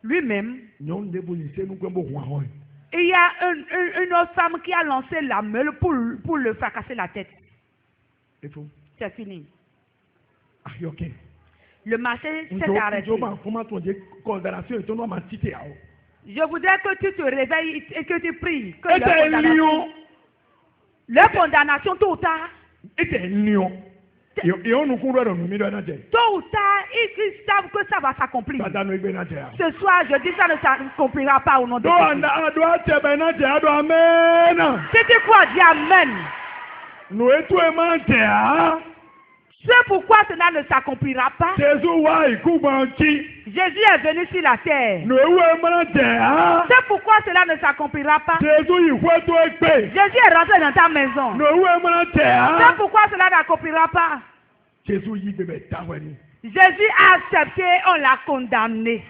Lui-même, il y a une autre femme qui a lancé la meule pour le fracasser la tête. C'est fini. Le marché s'est arrêté. Je voudrais que tu te réveilles et que tu pries. Que leur condamnation tôt ou tard. Tôt ou tard, ils savent que ça va s'accomplir. Ce soir, je dis ça ne s'accomplira pas au nom de Jésus. Si tu crois, dis Amen. C'est pourquoi cela ne s'accomplira pas. Jésus est venu sur la terre. C'est pourquoi cela ne s'accomplira pas. Jésus est rentré dans ta maison. C'est pourquoi cela n'accomplira pas. Jésus a accepté, on l'a condamné.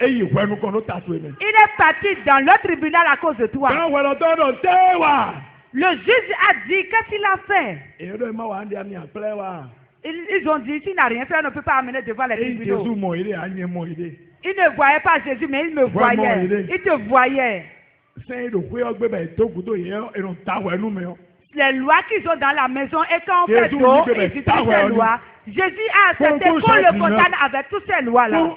Il est parti dans le tribunal à cause de toi. Le juge a dit qu'est-ce qu'il a fait. Ils ont dit s'il n'a rien fait, on ne peut pas amener devant les tribunaux. Il ne voyait pas Jésus, mais il me voyait. Il te voyait. Les lois qu'ils ont dans la maison et quand on fait d'eau, ils utilisent ces lois. Jésus a accepté qu'on le condamne avec toutes ces lois-là.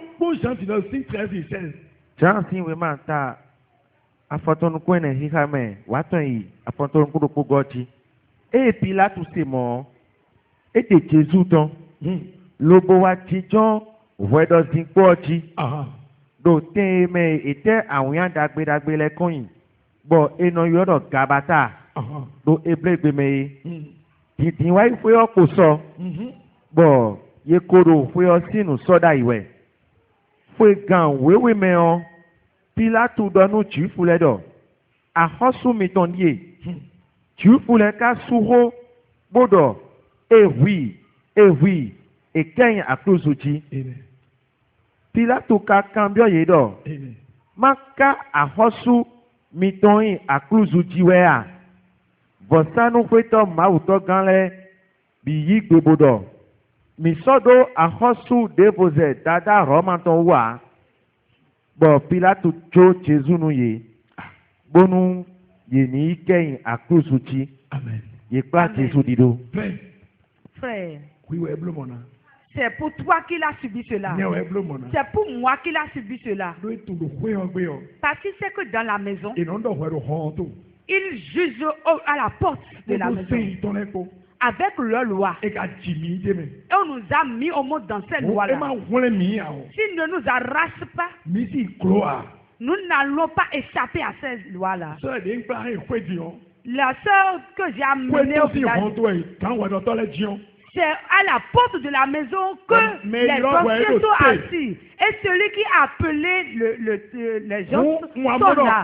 Et puis là, tout c'est mort. Et de Jésus, lobo wa tijon, voido zinkoji. Do te me était à ouyan dagbe les coins. Bon, et non yodo gabata. Do eble me. Titi wa ifwe okoso. Bon, ye kodo fwe osinu soda iwe. Fwe gan wewe me on. Pilatu donu chifule do. A hosu mitonye. Chifule ka suho. Bodo. Et oui, et quand à cause de Pilate ka cambio yedo. Maka a hosu mitoi à cause de wea. Vosanu feto mauto ganle biyi gbebodo. Misodo a hosu depose dada romanton wa. Bon Pilate cho Jésus nou ye. Bonu ye ni ken à cause de Amen. Ye pas Jésus dido. Frère, c'est pour toi qu'il a subi cela. C'est pour moi qu'il a subi cela. Parce qu'il sait que dans la maison, il juge à la porte de la maison. Avec leur loi. Et on nous a mis au monde dans cette loi-là. S'il ne nous arrache pas, nous n'allons pas échapper à cette loi-là. La sœur que j'ai amenée au village, c'est à la porte de la maison que les anciens sont assis. Et celui qui a appelé les gens sont là.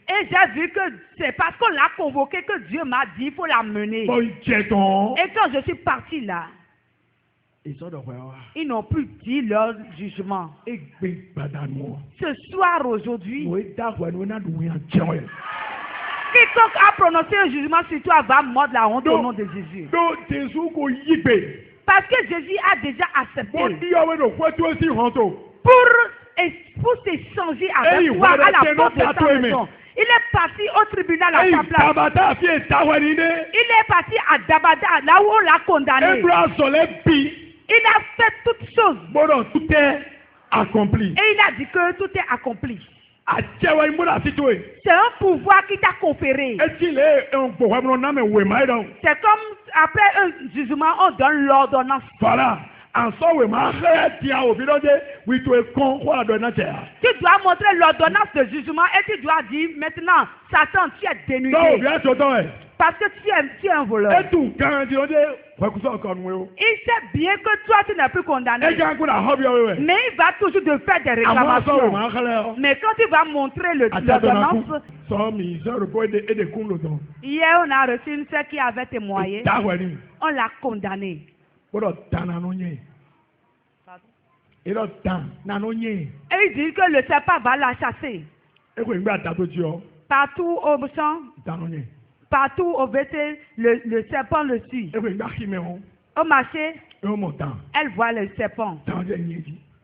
Et j'ai vu que c'est parce qu'on l'a convoqué que Dieu m'a dit qu'il faut l'amener. Et quand je suis parti là, ils n'ont plus dit leur jugement. Ce soir, aujourd'hui, quiconque a prononcé un jugement sur toi va mordre la honte au nom de Jésus. Parce que Jésus a déjà accepté pour s'échanger avec toi à la porte de ta maison. Il est parti au tribunal à sa place. Il est parti à Dabada, là où on l'a condamné. Il a fait toutes choses. Tout est accompli. Et il a dit que tout est accompli. C'est un pouvoir qui t'a conféré. C'est comme après un jugement, on donne l'ordonnance. Voilà. Tu dois montrer l'ordonnance de jugement et tu dois dire maintenant, Satan, tu es dénudé. Parce que tu es un voleur. Et tout, quand tu dis, il sait bien que toi, tu n'es plus condamné. Mais il va toujours te faire des réclamations. Mais quand il va montrer l'ordonnance, hier, on a reçu une sœur qui avait témoigné. On l'a condamné. Et il dit que le serpent va la chasser. Partout au champ, partout au VT, le serpent le suit. Au marché, elle voit le serpent.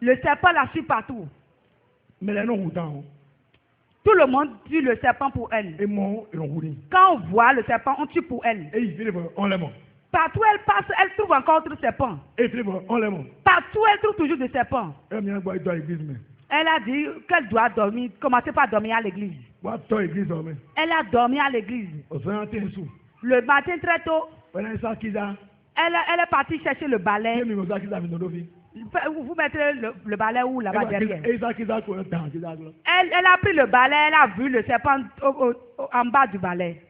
Le serpent la suit partout. Tout le monde tue le serpent pour elle. Quand on voit le serpent, on tue pour elle. Partout elle passe, elle trouve encore d'autres serpents. Partout elle trouve toujours des serpents. Elle a dit qu'elle doit dormir, commencer par dormir à l'église. Elle a dormi à l'église. Le matin très tôt, elle est partie chercher le balai. Vous mettez le balai où là-bas derrière. Elle a pris le balai, elle a vu le serpent en bas du balai.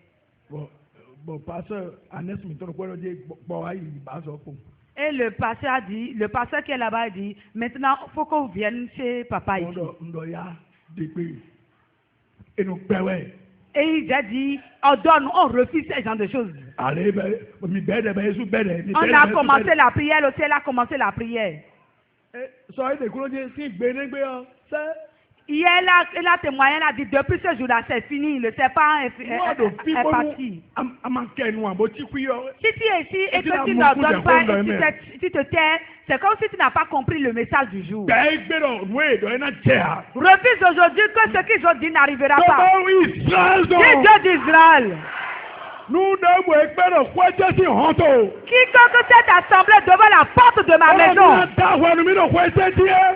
Et le pasteur a dit, le pasteur qui est là-bas a dit, maintenant il faut qu'on vienne chez papa ici. Et il a dit, on refuse ce genre de choses. On a commencé la prière, aussi elle a commencé la prière. Hier, elle a témoigné, elle a dit, depuis ce jour-là, c'est fini, le serpent est parti. Si tu es ici et que tu ne donnes pas, et tu te tais, c'est comme si tu n'as pas compris le message du jour. Refuse aujourd'hui que ce qu'ils ont dit n'arrivera pas. Dieu d'Israël. Quiconque s'est assemblé devant la porte de ma maison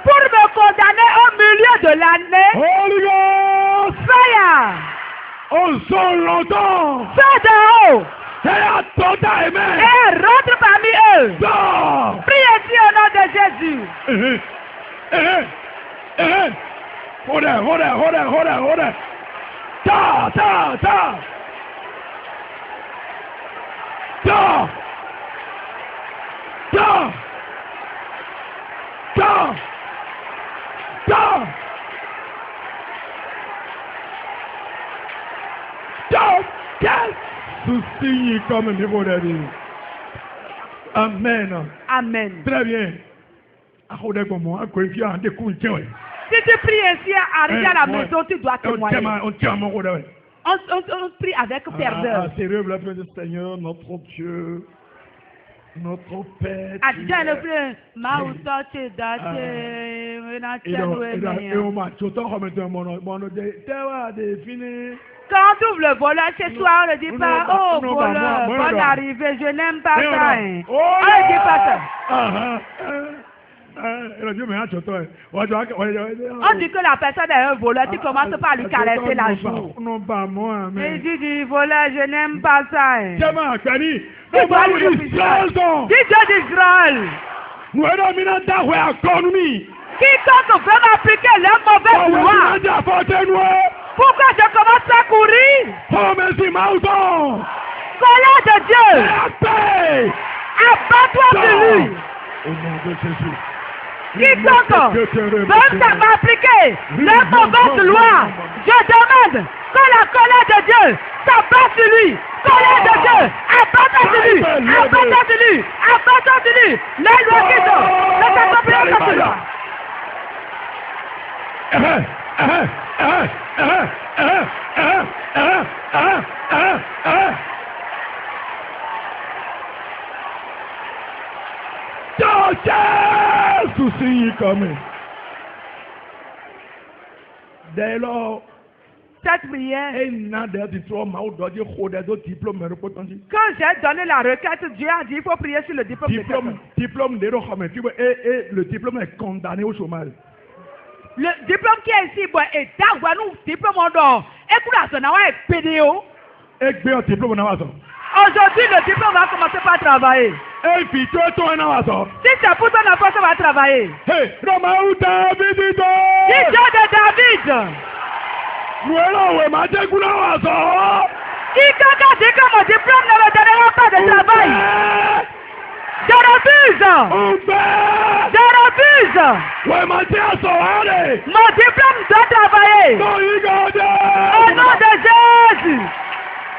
pour me condamner au milieu de l'année, Fire! Fais de haut! Et rentre parmi eux! Prie ici au nom de Jésus! Hold on. Ta! Amen. Très bien. Si tu pries ainsi, arriver à la maison, tu dois témoigner. On prie avec ferveur. Seigneur, notre Dieu, notre Père. Quand tu ouvres le voleur chez toi, on ne dit pas, oh voleur, bonne arrivée, je n'aime pas ça. On ne dit pas ça. On dit que la personne est un voleur, tu commences par lui caresser la joue. Et tu dis, voleur, je n'aime pas ça. Dis Dieu d'Israël. Quiconque veut m'appliquer leur mauvaise loi, pourquoi je commence à courir? Colère de Dieu, abat-toi de lui. Quiconque veut m'appliquer leur mauvaise loi, je demande que la colère de Dieu s'abatte sur lui. Colère de Dieu, abat-toi sur lui, abat-toi sur lui, abat-toi sur lui. Les lois qui sont, ne t'accomplissent pas sur lui. Dès lors, cette prière, quand j'ai donné la requête, Dieu a dit il faut prier sur le diplôme. Et le diplôme est condamné au chômage. Le diplôme qui est ici, est d'Aguanou, diplôme en dehors. Écoute, ça n'a pas été pédéo. Aujourd'hui, le diplôme va commencer par travailler. Si c'est pour ton enfant, ça va travailler. Hey, Dieu de David. Quiconque a dit que mon diplôme ne me donnera pas de travail. Je refuse. Je refuse. Mon diplôme doit travailler. Au nom de Jésus.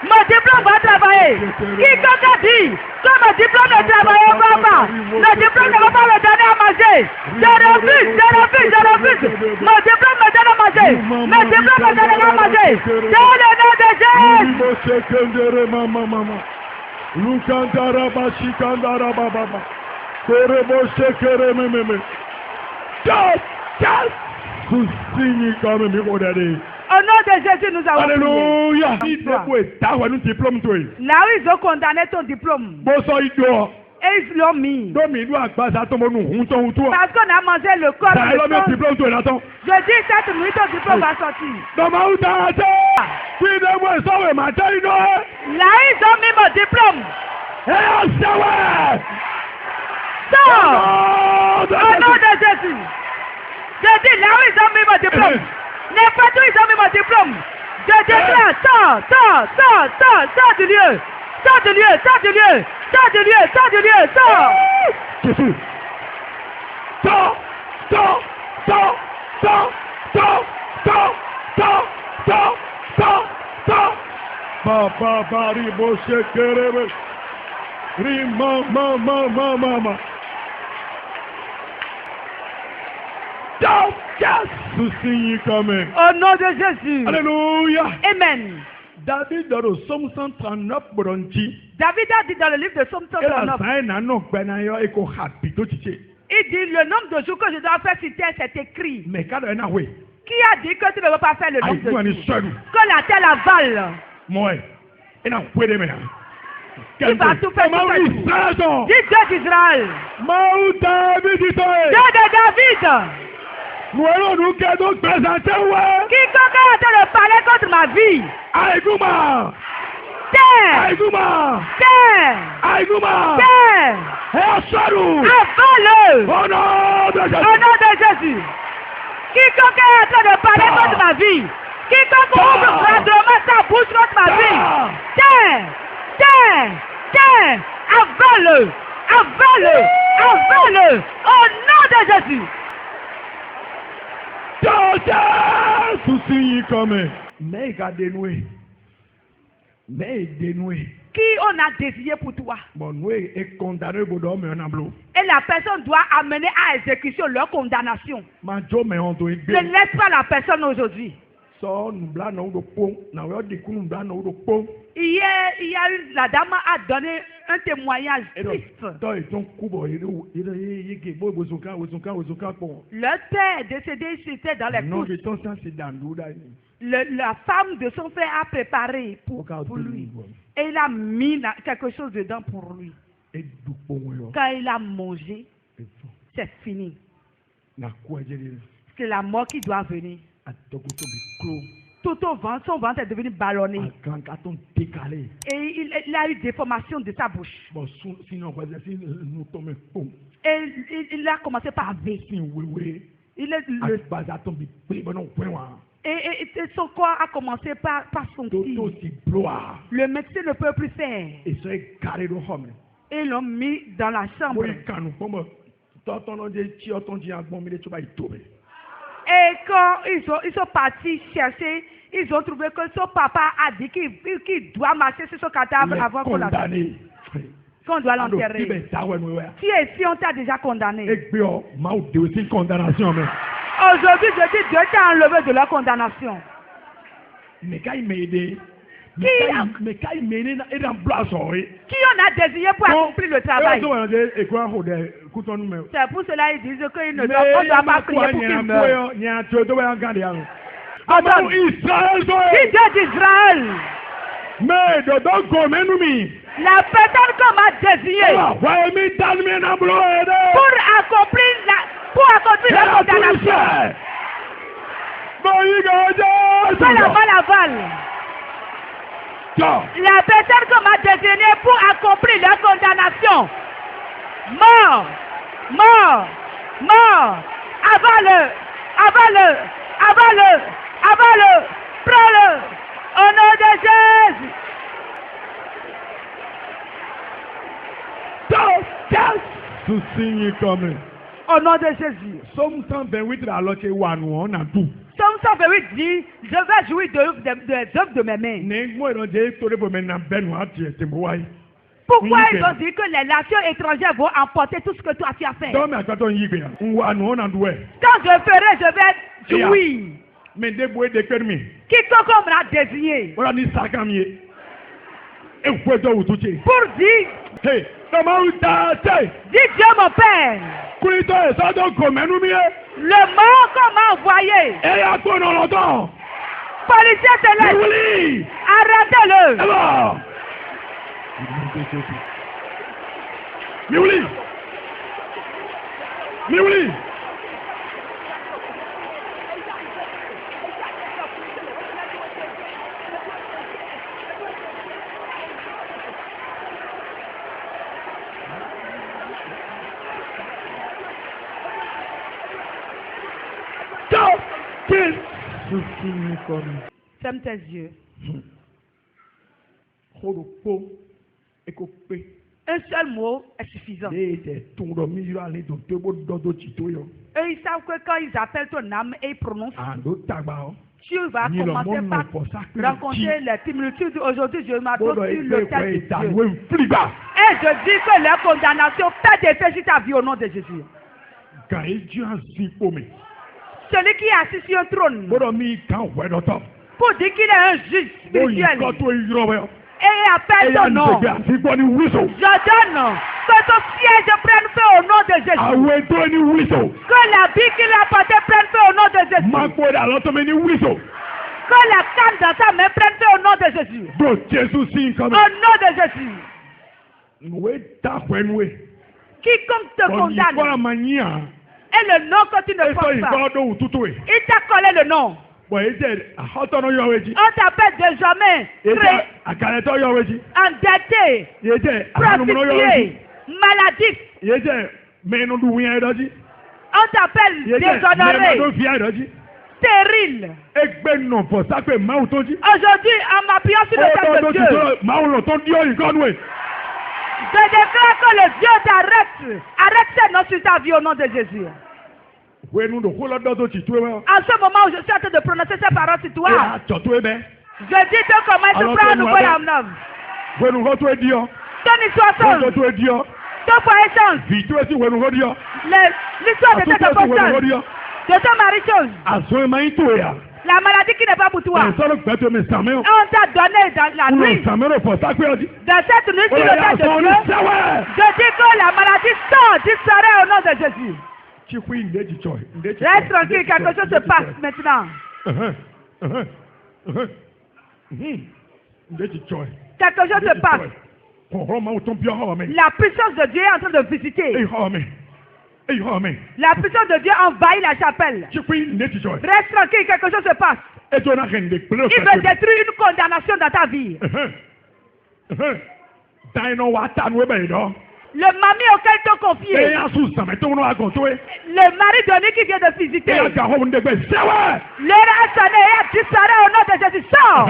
Mon diplôme va travailler. Quiconque a dit que mon diplôme ne travaillera pas, le diplôme ne va pas me donner à manger. Je refuse, je refuse, je refuse. Mon diplôme me donne à manger. Mon diplôme me donnera à manger. Dans le nom de Jésus. Lukandara bashikandara baba. Korebo shekere meme. Just. Kusini kame mikodade. Au nom de Jésus, nous avons Alléluia. Là où ils ont condamné ton diplôme. Et ils l'ont mis. Parce qu'on a mangé le corps de ton. Je dis cette nuit, ton diplôme va sortir. Là ils ont mis mon diplôme. Sors. Au nom de Jésus. Je dis là où ils ont mis mon diplôme. N'importe où ils ont mis mon diplôme. Je déclare, sors du lieu. Sors du lieu, sors du lieu. Sors du lieu, sors du lieu, sors. Jésus. Sors. Papa bari boshe kerebe. Mama. Au nom de Jésus. Alléluia. Amen. David dans le Psaume 139 David a dit dans le livre de Psaume 139. Il dit le nombre de jours que je dois faire sur terre, c'est écrit. Mais qui a dit que tu ne veux pas faire le nombre de jours? Que la terre avale. Il va tout faire tout le jour. Dis Dieu d'Israël. Dieu de David. Quiconque a de parler contre ma vie. Terre. Avale. Au nom de Jésus. Quiconque est en train de parler contre ma vie. Quiconque ouvre grandement sa bouche contre ma vie. Terre. Avale. Au nom de Jésus. Qui on a désigné pour toi? Et la personne doit amener à exécution leur condamnation. Ne laisse pas la personne aujourd'hui. Hier, la dame a donné un témoignage triste. Leur père est décédé, c'était dans les couches. La femme de son frère a préparé pour lui. Et il a mis quelque chose dedans pour lui. Quand il a mangé, c'est fini. C'est la mort qui doit venir. Tout son ventre est devenu ballonné. Et il a eu des déformations de sa bouche. Et il a commencé par baisser. Et son corps a commencé par sentir. Le médecin ne peut plus faire. Et ils l'ont mis dans la chambre. Et quand ils sont partis chercher, ils ont trouvé que son papa a dit qu'il doit marcher sur son cadavre avant qu'on qu'on doit l'enterrer. Tu es ici, on t'a déjà condamné. Aujourd'hui, je dis Dieu t'a enlevé de la condamnation. Qui on a désigné pour accomplir le travail? C'est pour cela qu'ils disent qu'on ne doit pas prier pour qu'il meure. Qui Dieu d'Israël? La personne qu'on m'a désignée pour accomplir la condamnation. Pas la balle à balle. La personne qu'on m'a désignée pour accomplir la condamnation. Mort. Avale. Prends-le. Au nom de Jésus. To sing it coming. Au nom de Jésus. Somme 128 la loche wa nous on a tout. Somme 128 dit, je vais jouir des œuvres de mes mains. Pourquoi ils ont dit que les nations étrangères vont emporter tout ce que toi tu as fait? Quand je ferai, je vais jouir. Quiconque on m'a désigné. Pour dire, dis Dieu mon Père. Le mot qu'on m'a envoyé. Policier céleste. Arrêtez-le. Miuli. Ferme tes yeux. Un seul mot est suffisant. Eux, ils savent que quand ils appellent ton âme et ils prononcent, tu vas commencer par rencontrer les similitudes. Aujourd'hui, je m'adresse sur le texte de Dieu. Et je dis que leur condamnation perd d'effet sur ta vie au nom de Jésus. Celui qui est assis sur un trône, pour dire qu'il est un juge spirituel, et il appelle ton nom. Je donne que ton siège prenne feu au nom de Jésus. Que la vie qu'il a apportée prenne feu au nom de Jésus. Que la canne dans ta main prenne feu au nom de Jésus. Au nom de Jésus. Quiconque te condamne, et le nom que tu ne penses pas, il t'a collé le nom. On t'appelle désormais endetté, prostitué, maladif. On t'appelle déshonoré, stérile. Aujourd'hui, en m'appuyant sur le texte de Dieu, je déclare que le Dieu t'arrête. Arrête ces noms sur ta vie au nom de Jésus. En ce moment où je suis en train de prononcer ces paroles sur toi, je dis que comment tu prends un nouvel âme. Ton histoire change. Ton foyer change. L'histoire de tes apôtres, de ton mari change. La maladie qui n'est pas pour toi. On t'a donné dans la nuit. Dans cette nuit, sur le tas de Dieu, je dis que la maladie sort, disparaît au nom de Jésus. Reste tranquille, quelque chose se passe maintenant. Quelque chose se passe. La puissance de Dieu est en train de visiter. La puissance de Dieu envahit la chapelle. Reste tranquille, quelque chose se passe. Il veut détruire une condamnation dans ta vie. Le mari auquel t'ont confié. Le mari de lui qui vient de visiter. L'air a sonné et a disparu au nom de Jésus. Sors!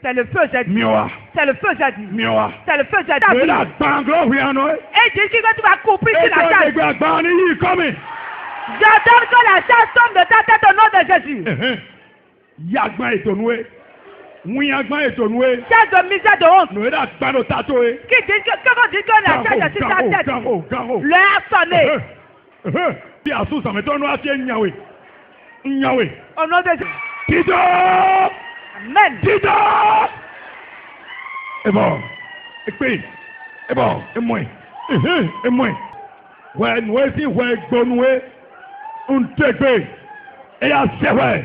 C'est le feu, j'ai dit. C'est le feu, j'ai dit. C'est le feu, j'ai dit. Et dis que tu vas couper sur la chasse. J'attends que la chasse tombe de ta tête au nom de Jésus. Chasse de misère, de honte. Qui dit que la chasse est sur ta tête. L'air a sonné. Au nom de Jésus. Amen. Et bon, ouais, nous aussi, ouais, bonne un tégbé, et à serrer,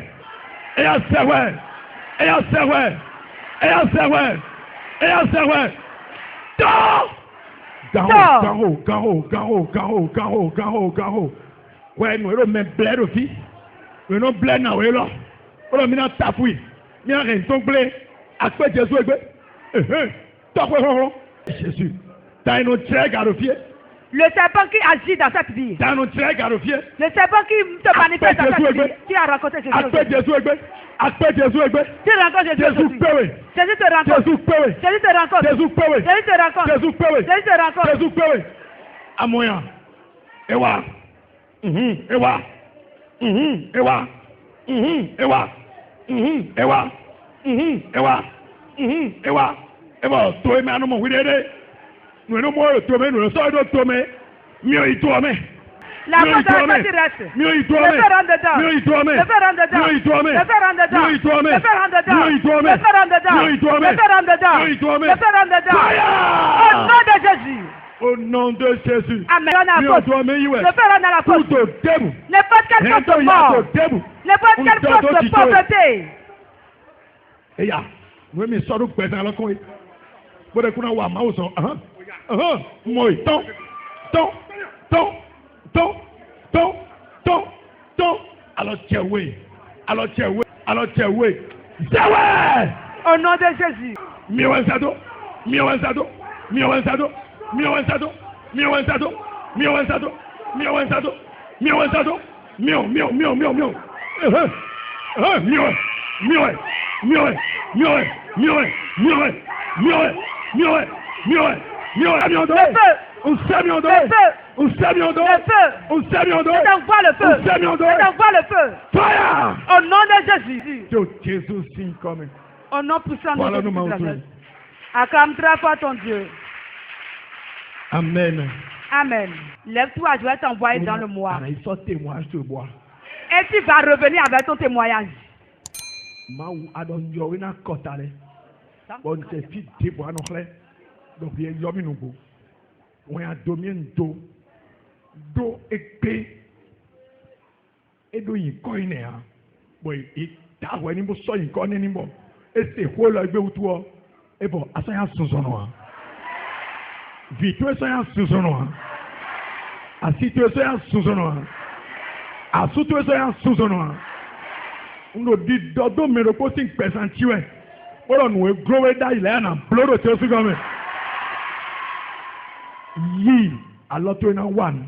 Garo. Ouais, nous allons mettre blé aussi. Nous allons blé na ouais là. On a mis dans ta fouille. Nous allons rien blé. À quoi Jésus est. Jésus. T'as une autre chèque à refier. Le serpent qui agit dans cette vie. Dans notre garofier. Le serpent qui se manifeste dans cette vie. Qui a rencontré Jésus. Appelle Jésus. Appelle Jésus. Tu rencontres Jésus. Jésus péwe. Jésus te rencontre. Jésus péwe. Jésus te rencontre. Jésus péwe. Jésus te rencontre. Jésus péwe. Jésus te rencontre. Jésus péwe. À moyen. Ewa. Ewa. Ewa. Ewa. Ewa. Ewa. Ewa. Ewa. Toi mais non mon widede. Nous non moi toi mais nous ça doit toi mais mieux il toi mais. La porte reste. Mieux il toi mais. Le fer rentre dedans. Mieux il toi mais. Le fer rentre dedans. Mieux il toi mais. Le fer rentre dedans. Mieux il toi mais. Le fer rentre dedans. Mieux il toi mais. Le fer rentre dedans. Mieux il toi mais. Le fer rentre dedans. Mieux il toi mais. Le fer rentre dedans. Au nom de Jésus. Au nom de Jésus. Amen. Mieux toi mais il le fer rentre dans la porte. Tout debout. N'importe quelle force de mort. N'importe quelle force de pauvreté. Et ya, nous me sommes présents là quand pour que nous voyons maus moi ton alors tiens oui au nom de Jésus. Miowensado le feu. Fire. Au nom de Jésus. Jésus signe comme. Au nom puissant Voilà de nous Jésus. Acclame très fort ton Dieu. Amen. Amen. Lève-toi, je vais t'envoyer dans le mois. Il faut témoignage de bois. Et tu vas revenir avec ton témoignage. Maou adon yorina kotale. Bon te fi débois non clé. Donc il y a yomi nougo. On a domine do ekpe. Et do yin koine ha. Boy it ta we ni bo so yin koine ni bo. E se ho lo egbe utu o. E bo asanya sunsono ha. Vitu asanya sunsono ha. Asitu asanya sunsono ha. Asutu asanya sunsono ha. Uno di dodo mero ko sin pesantiwe. Ora no e grow da ile na blodo te su gome. Yi aloto na one.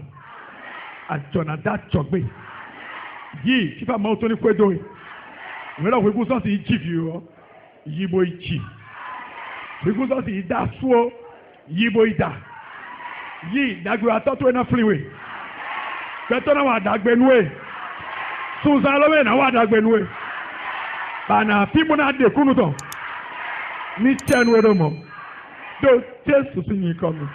Ajona da chogbe. Yi ti fa ma to ni kwedo. We la we go so si chief yo. Yi bo ichi. We go so si da suo. Yi bo ida. Yi dagbe atoto na freeway. Beto na wa dagbe nuwe. Susan lo we na wa dagbe nuwe. Bana people na de kunu to. Ni chenu edomo. Do Jesus in you coming.